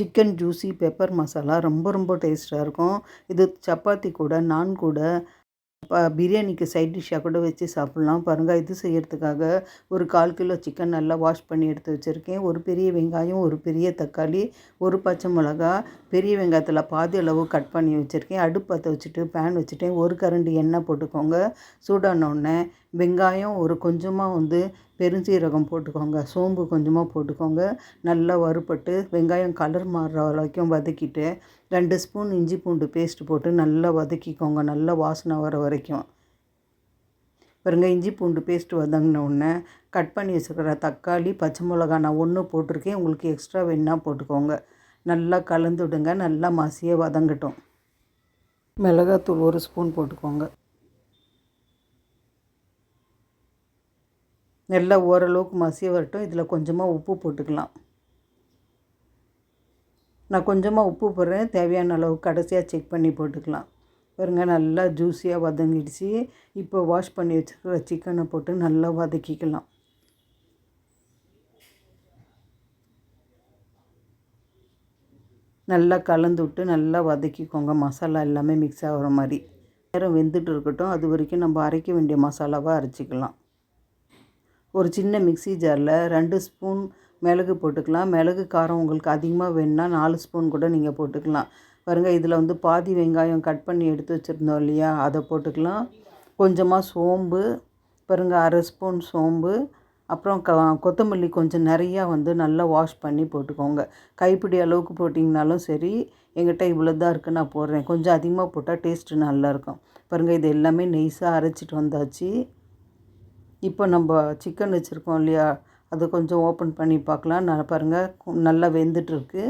Chicken juicy pepper masala ரொம்ப டேஸ்ட்டாக இருக்கும். இது சப்பாத்தி கூட, நான் கூட, பிரியாணிக்கு சைட் டிஷ்ஷாக கூட வச்சு சாப்பிட்லாம். பாருங்கள், இது செய்கிறதுக்காக ஒரு 1/4 கிலோ சிக்கன் நல்லா வாஷ் பண்ணி எடுத்து வச்சுருக்கேன். ஒரு பெரிய வெங்காயம், ஒரு பெரிய தக்காளி, ஒரு பச்சை மிளகா, பெரிய வெங்காயத்தில் பாதி அளவு கட் பண்ணி வச்சுருக்கேன். அடுப்பு பற்ற வச்சுட்டு பேன் வச்சுட்டேன். ஒரு கரண்டி எண்ணெய் போட்டுக்கோங்க. சூடானோடனே வெங்காயம் கொஞ்சமாக பெருஞ்சீரகம் போட்டுக்கோங்க. சோம்பு கொஞ்சமாக போட்டுக்கோங்க. நல்லா வறுபட்டு வெங்காயம் கலர் மாறுற வரைக்கும் வதக்கிட்டு 2 ஸ்பூன் இஞ்சி பூண்டு பேஸ்ட் போட்டு நல்லா வதக்கிக்கோங்க. நல்லா வாசனை வர வரைக்கும். பாருங்க, இஞ்சி பூண்டு பேஸ்ட் வதங்கினோடனே கட் பண்ணி வச்சுக்கிற தக்காளி, பச்சை மிளகா நான் 1 போட்டிருக்கேன். உங்களுக்கு எக்ஸ்ட்ரா வேணுன்னா போட்டுக்கோங்க. நல்லா கலந்து விடுங்க. நல்லா மசிய வதங்கட்டும். மிளகாத்தூள் 1 ஸ்பூன் போட்டுக்கோங்க. நல்லா ஓரளவுக்கு மசிய வரட்டும். இதில் கொஞ்சமாக உப்பு போட்டுக்கலாம். நான் கொஞ்சமாக உப்பு போடுறேன். தேவையான அளவு கடைசியாக செக் பண்ணி போட்டுக்கலாம். பாருங்க, நல்லா ஜூஸியாக வதங்கிடுச்சு. இப்போ வாஷ் பண்ணி வச்சுருக்கிற சிக்கனை போட்டு நல்லா வதக்கிக்கலாம். நல்லா கலந்து விட்டு நல்லா வதக்கிக்கோங்க. மசாலா எல்லாமே மிக்ஸ் ஆகிற மாதிரி. நேரம் வெந்துட்டு இருக்கட்டும். அது வரைக்கும் நம்ம அரைக்க வேண்டிய மசாலாவாக அரைச்சிக்கலாம். ஒரு சின்ன மிக்ஸி ஜாரில் 2 ஸ்பூன் மிளகு போட்டுக்கலாம். மிளகு காரம் உங்களுக்கு அதிகமாக வேணுன்னா 4 ஸ்பூன் கூட நீங்கள் போட்டுக்கலாம். பாருங்கள், இதில் பாதி வெங்காயம் கட் பண்ணி எடுத்து வச்சுருந்தோம் இல்லையா, அதை போட்டுக்கலாம். கொஞ்சமாக சோம்பு, பாருங்கள் 1/2 ஸ்பூன் சோம்பு, அப்புறம் கொத்தமல்லி கொஞ்சம் நிறையா நல்லா வாஷ் பண்ணி போட்டுக்கோங்க. கைப்பிடி அளவுக்கு போட்டிங்கனாலும் சரி. எங்கிட்ட இவ்வளோ தான் இருக்குது, நான் போடுறேன். கொஞ்சம் அதிகமாக போட்டால் டேஸ்ட்டு நல்லாயிருக்கும். பாருங்கள், இது எல்லாமே நெய்ஸாக அரைச்சிட்டு வந்தாச்சு. இப்போ நம்ம சிக்கன் வச்சுருக்கோம் இல்லையா, அதை கொஞ்சம் ஓப்பன் பண்ணி பார்க்கலாம். பாருங்கள், நல்லா வெந்துட்டுருக்கு.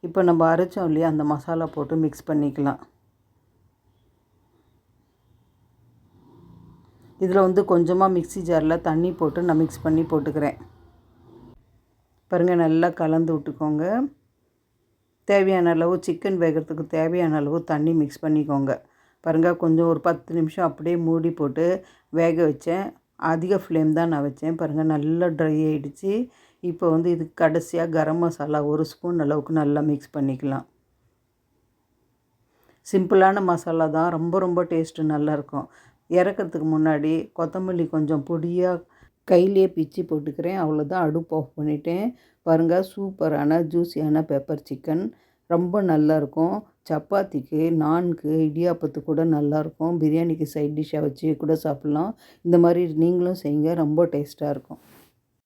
இப்போ நம்ம அரைச்சோம் இல்லையா, அந்த மசாலா போட்டு மிக்ஸ் பண்ணிக்கலாம். இதில் கொஞ்சமாக மிக்ஸி ஜாரில் தண்ணி போட்டு நான் மிக்ஸ் பண்ணி போட்டுக்கிறேன். பாருங்கள், நல்லா கலந்து விட்டுக்கோங்க. தேவையான அளவு சிக்கன் வேகிறதுக்கு தேவையான அளவு தண்ணி மிக்ஸ் பண்ணிக்கோங்க. பாருங்கள், கொஞ்சம் ஒரு 10 நிமிஷம் அப்படியே மூடி போட்டு வேக வச்சேன். அதிக ஃப்ளேம் தான் நான் வச்சேன். பாருங்கள், நல்லா ட்ரை ஆகிடுச்சு. இப்போ இதுக்கு கடைசியாக கரம் மசாலா 1 ஸ்பூன் அளவுக்கு நல்லா மிக்ஸ் பண்ணிக்கலாம். சிம்பிளான மசாலா தான். ரொம்ப டேஸ்ட்டு நல்லாயிருக்கும். இறக்கிறதுக்கு முன்னாடி கொத்தமல்லி கொஞ்சம் பொடியாக கையிலே பிச்சு போட்டுக்கிறேன். அவ்வளோதான். அடுப்பு ஆஃப் பண்ணிட்டேன். பாருங்கள், சூப்பரான ஜூஸியான பெப்பர் சிக்கன் ரொம்ப நல்லாயிருக்கும். சப்பாத்திக்கு, நான்க்கு, இடியாப்பத்துக்கு கூட நல்லாயிருக்கும். பிரியாணிக்கு சைட் டிஷ்ஷாக வச்சு கூட சாப்பிட்லாம். இந்த மாதிரி நீங்களும் செய்யுங்க. ரொம்ப டேஸ்ட்டாக இருக்கும்.